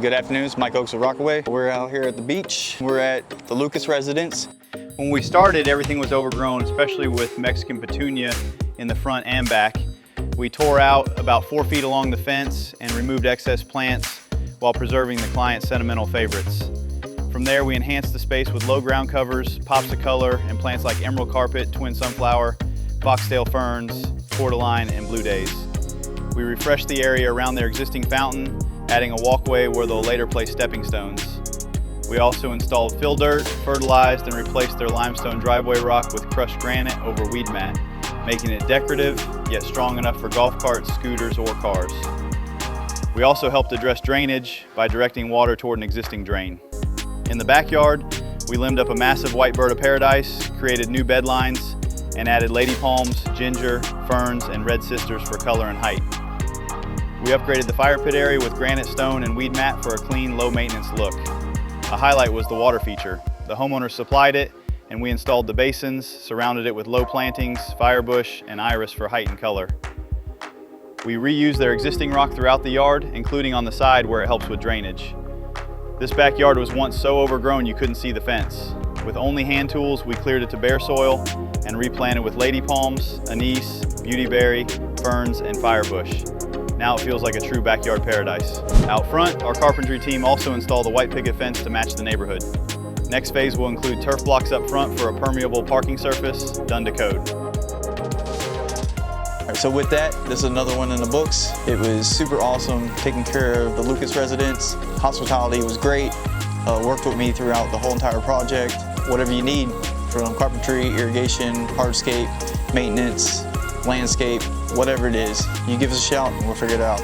Good afternoon, it's Mike Oaks of Rockaway. We're out here at the beach. We're at the Lucas residence. When we started, everything was overgrown, especially with Mexican petunia in the front and back. We tore out about 4 feet along the fence and removed excess plants while preserving the client's sentimental favorites. From there, we enhanced the space with low ground covers, pops of color, and plants like emerald carpet, twin sunflower, foxtail ferns, cordyline, and blue days. We refreshed the area around their existing fountain, adding a walkway where they'll later place stepping stones. We also installed fill dirt, fertilized, and replaced their limestone driveway rock with crushed granite over weed mat, making it decorative, yet strong enough for golf carts, scooters, or cars. We also helped address drainage by directing water toward an existing drain. In the backyard, we limbed up a massive white bird of paradise, created new bed lines, and added lady palms, ginger, ferns, and red sisters for color and height. We upgraded the fire pit area with granite stone and weed mat for a clean, low-maintenance look. A highlight was the water feature. The homeowners supplied it, and we installed the basins, surrounded it with low plantings, firebush, and iris for height and color. We reused their existing rock throughout the yard, including on the side where it helps with drainage. This backyard was once so overgrown you couldn't see the fence. With only hand tools, we cleared it to bare soil and replanted with lady palms, anise, beautyberry, ferns, and firebush. Now it feels like a true backyard paradise. Out front, our carpentry team also installed a white picket fence to match the neighborhood. Next phase will include turf blocks up front for a permeable parking surface, done to code. All right, so with that, this is another one in the books. It was super awesome taking care of the Lucas residents. Hospitality was great. Worked with me throughout the whole entire project. Whatever you need from carpentry, irrigation, hardscape, maintenance, landscape, whatever it is, you give us a shout and we'll figure it out.